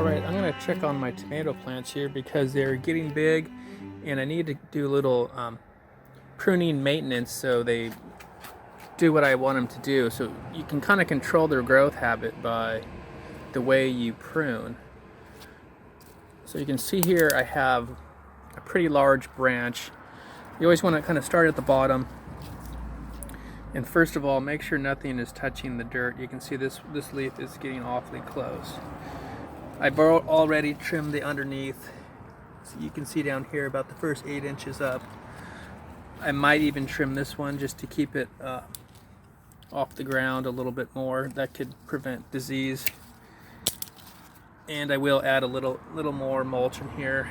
Alright, I'm going to check on my tomato plants here because they're getting big and I need to do a little pruning maintenance so they do what I want them to do. So you can kind of control their growth habit by the way you prune. So you can see here I have a pretty large branch. You always want to kind of start at the bottom. And first of all, make sure nothing is touching the dirt. You can see this leaf is getting awfully close. I've already trimmed the underneath. So you can see down here about the first 8 inches up. I might even trim this one just to keep it off the ground a little bit more. That could prevent disease. And I will add a little more mulch in here,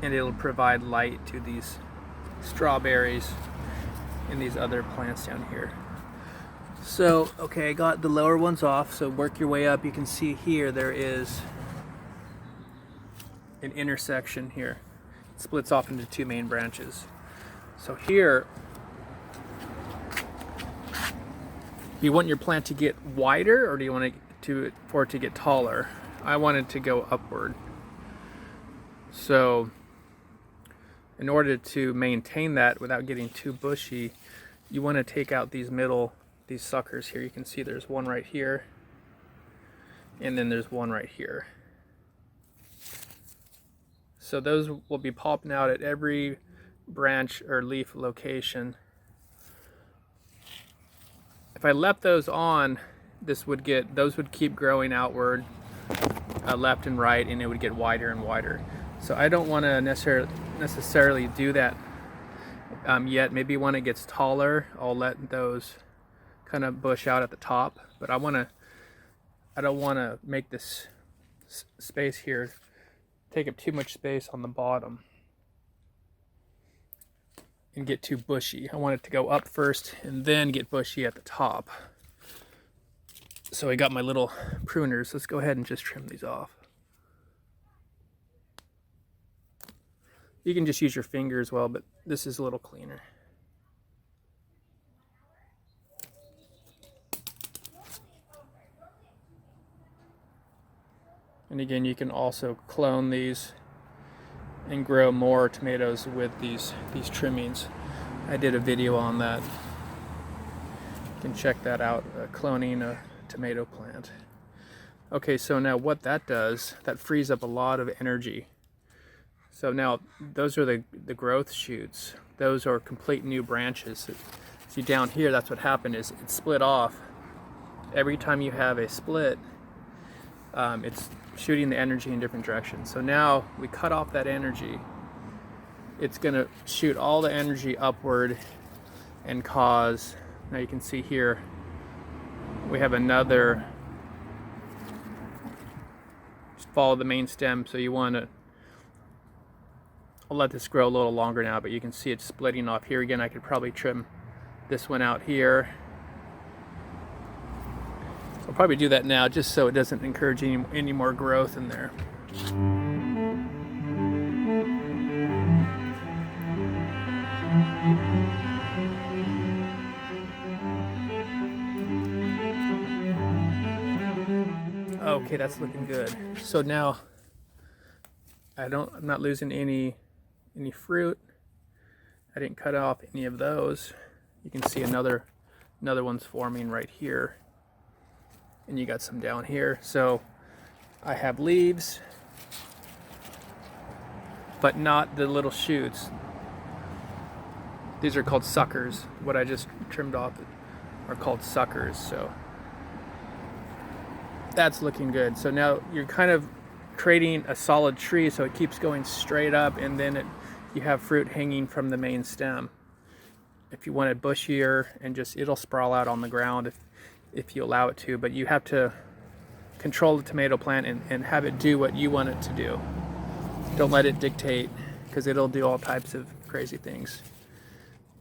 and it'll provide light to these strawberries and these other plants down here. So, okay, I got the lower ones off, so work your way up. You can see here there is an intersection here. It splits off into 2 main branches. So here, do you want your plant to get wider or do you want for it to get taller? I want it to go upward. So in order to maintain that without getting too bushy, you want to take out these suckers here. You can see there's one right here, and then there's one right here. So those will be popping out at every branch or leaf location. If I left those on, those would keep growing outward, left and right, and it would get wider and wider. So I don't want to necessarily do that yet. Maybe when it gets taller, I'll let those kind of bush out at the top. But I don't want to make this space here take up too much space on the bottom and get too bushy. I want it to go up first and then get bushy at the top. So I got my little pruners. Let's go ahead and just trim these off. You can just use your finger as well, but this is a little cleaner. And again, you can also clone these and grow more tomatoes with these trimmings. I did a video on that. You can check that out, cloning a tomato plant. Okay, so now what that does, that frees up a lot of energy. So now those are the growth shoots. Those are complete new branches. See down here, that's what happened, is it split off. Every time you have a split, it's shooting the energy in different directions. So now we cut off that energy. It's gonna shoot all the energy upward and cause, now you can see here, we have another, just follow the main stem. So you want to, I'll let this grow a little longer now, but you can see it's splitting off here. Again, I could probably trim this one out here. So I'll probably do that now just so it doesn't encourage any more growth in there. Okay, that's looking good. So now I'm not losing any fruit. I didn't cut off any of those. You can see another one's forming right here, and you got some down here. So I have leaves, but not the little shoots. These are called suckers. What I just trimmed off are called suckers. So that's looking good. So now you're kind of creating a solid tree, so it keeps going straight up, and then you have fruit hanging from the main stem. If you want it bushier, and it'll sprawl out on the ground if you allow it to, but you have to control the tomato plant and have it do what you want it to do. Don't let it dictate, because it'll do all types of crazy things.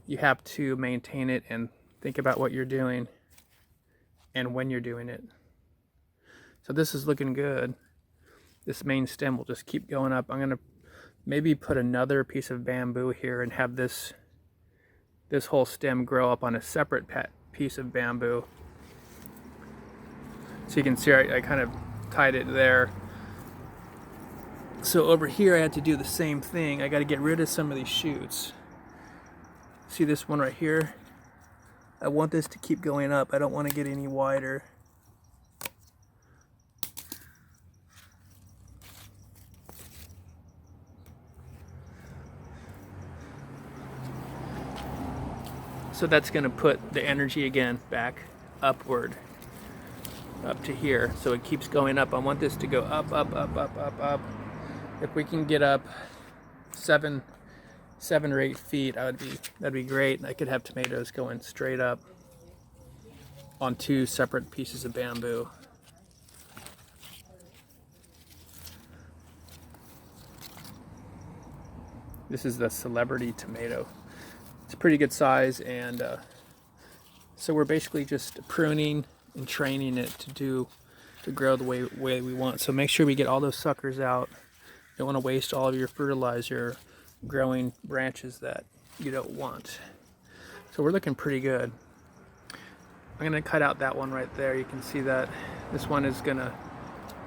You have to maintain it and think about what you're doing and when you're doing it. So this is looking good. This main stem will just keep going up. I'm gonna maybe put another piece of bamboo here and have this whole stem grow up on a separate piece of bamboo. So you can see I kind of tied it there. So over here I had to do the same thing. I got to get rid of some of these shoots. See this one right here? I want this to keep going up. I don't want to get any wider. So that's going to put the energy again back upward, up to here. So it keeps going up. I want this to go up, up, up, up, up, up. If we can get up 7 or 8 feet, that'd be great. I could have tomatoes going straight up on 2 separate pieces of bamboo. This is the celebrity tomato. It's a pretty good size, and so we're basically just pruning and training it to grow the way we want. So make sure we get all those suckers out. You don't want to waste all of your fertilizer growing branches that you don't want. So we're looking pretty good. I'm going to cut out that one right there. You can see that this one is going to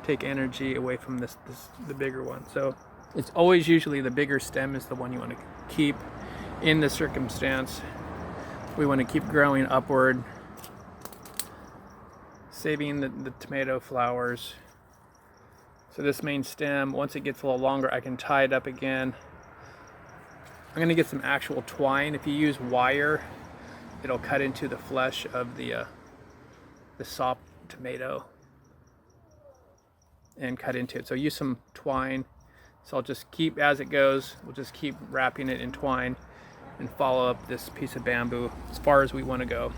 take energy away from the bigger one. So it's always usually the bigger stem is the one you want to keep. In this circumstance, we want to keep growing upward, saving the tomato flowers. So this main stem, once it gets a little longer, I can tie it up again. I'm going to get some actual twine. If you use wire, it'll cut into the flesh of the soft tomato and cut into it. So use some twine. So I'll just keep, as it goes, we'll just keep wrapping it in twine and follow up this piece of bamboo as far as we want to go.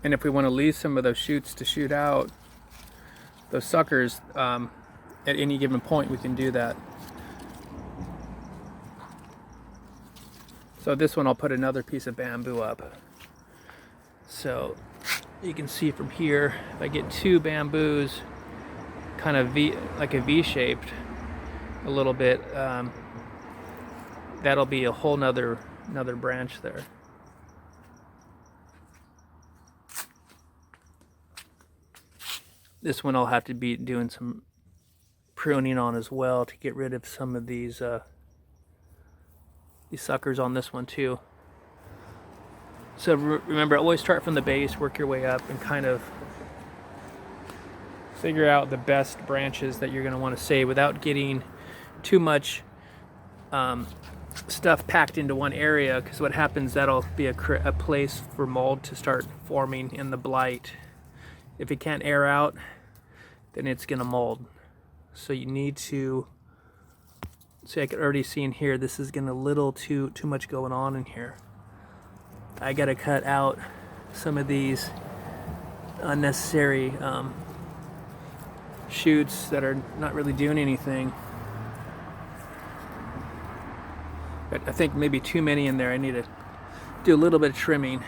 And if we want to leave some of those shoots to shoot out, those suckers, at any given point we can do that. So this one I'll put another piece of bamboo up. So you can see from here, if I get 2 bamboos, kind of like a V-shaped a little bit, that'll be a whole another branch there. This one I'll have to be doing some pruning on as well to get rid of some of these suckers on this one too. So remember, always start from the base, work your way up, and kind of figure out the best branches that you're going to want to save without getting too much stuff packed into one area, because what happens, that'll be a place for mold to start forming in the blight. If it can't air out, then it's going to mold. So you need to, see, I can already see in here, this is getting a little too much going on in here. I got to cut out some of these unnecessary shoots that are not really doing anything. But I think maybe too many in there. I need to do a little bit of trimming.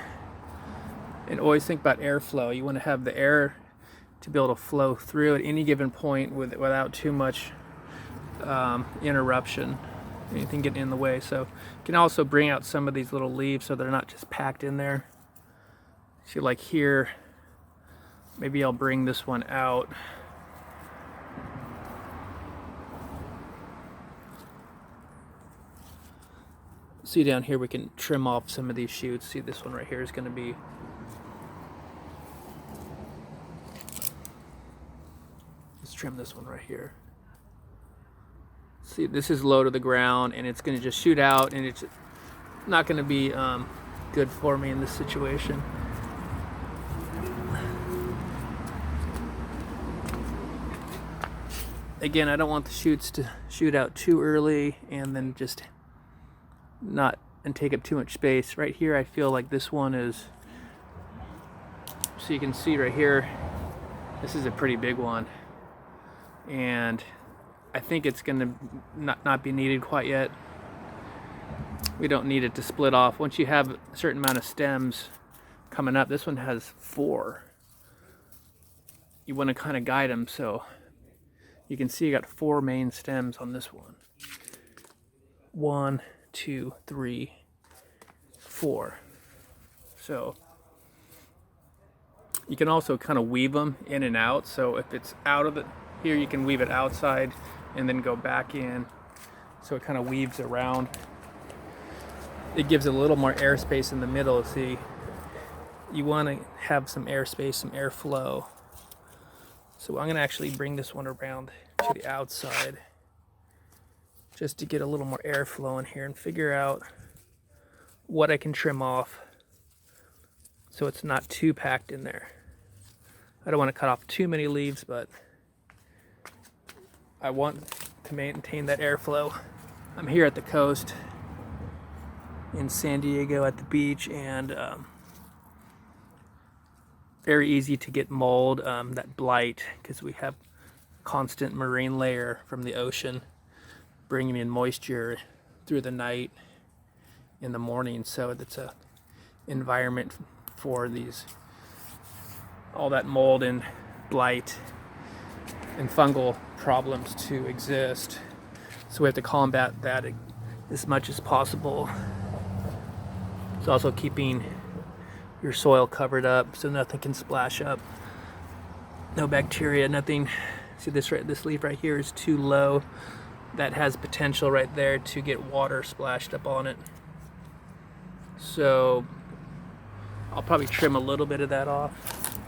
And always think about airflow. You want to have the air to be able to flow through at any given point without too much interruption, anything getting in the way. So you can also bring out some of these little leaves so they're not just packed in there. See, like here, maybe I'll bring this one out. See, down here we can trim off some of these shoots. See, this one right here is going to be, let's trim this one right here. See, this is low to the ground and it's going to just shoot out, and it's not going to be good for me in this situation. Again, I don't want the shoots to shoot out too early and then just not and take up too much space. Right here I feel like this one is, so you can see right here, this is a pretty big one, and I think it's gonna not be needed quite yet. We don't need it to split off. Once you have a certain amount of stems coming up, this one has 4. You want to kind of guide them, so you can see you got 4 main stems on this one. 1, 2, 3, 4. So You can also kind of weave them in and out. So if it's out of it here, you can weave it outside and then go back in. So it kind of weaves around. It gives it a little more airspace in the middle. See, you want to have some airspace, some airflow. So I'm going to actually bring this one around to the outside just to get a little more airflow in here and figure out what I can trim off so it's not too packed in there. I don't want to cut off too many leaves, but I want to maintain that airflow. I'm here at the coast in San Diego at the beach, and very easy to get mold, that blight, because we have constant marine layer from the ocean bringing in moisture through the night in the morning. So it's a environment for these, all that mold and blight and fungal problems to exist. So we have to combat that as much as possible. It's also keeping your soil covered up so nothing can splash up. No bacteria, nothing. See this leaf right here is too low. That has potential right there to get water splashed up on it. So I'll probably trim a little bit of that off.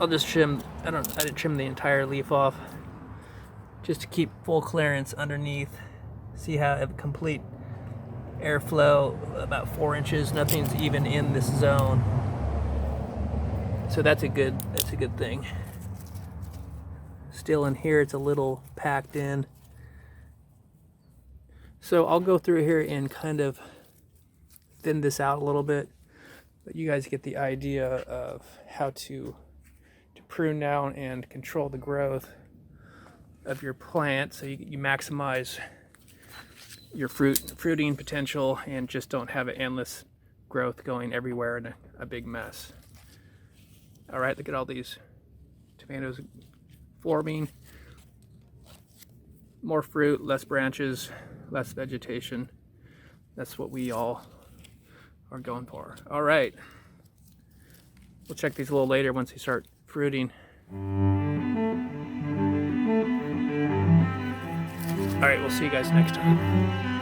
I'll just trim, I didn't trim the entire leaf off, just to keep full clearance underneath. See how I have complete airflow, about 4 inches, nothing's even in this zone. So that's a good thing. Still in here, it's a little packed in. So I'll go through here and kind of thin this out a little bit, but you guys get the idea of how to prune down and control the growth of your plant so you maximize your fruiting potential and just don't have an endless growth going everywhere in a big mess. All right, look at all these tomatoes forming. More fruit, less branches, less vegetation. That's what we all are going for. All right, we'll check these a little later once they start fruiting. All right, we'll see you guys next time.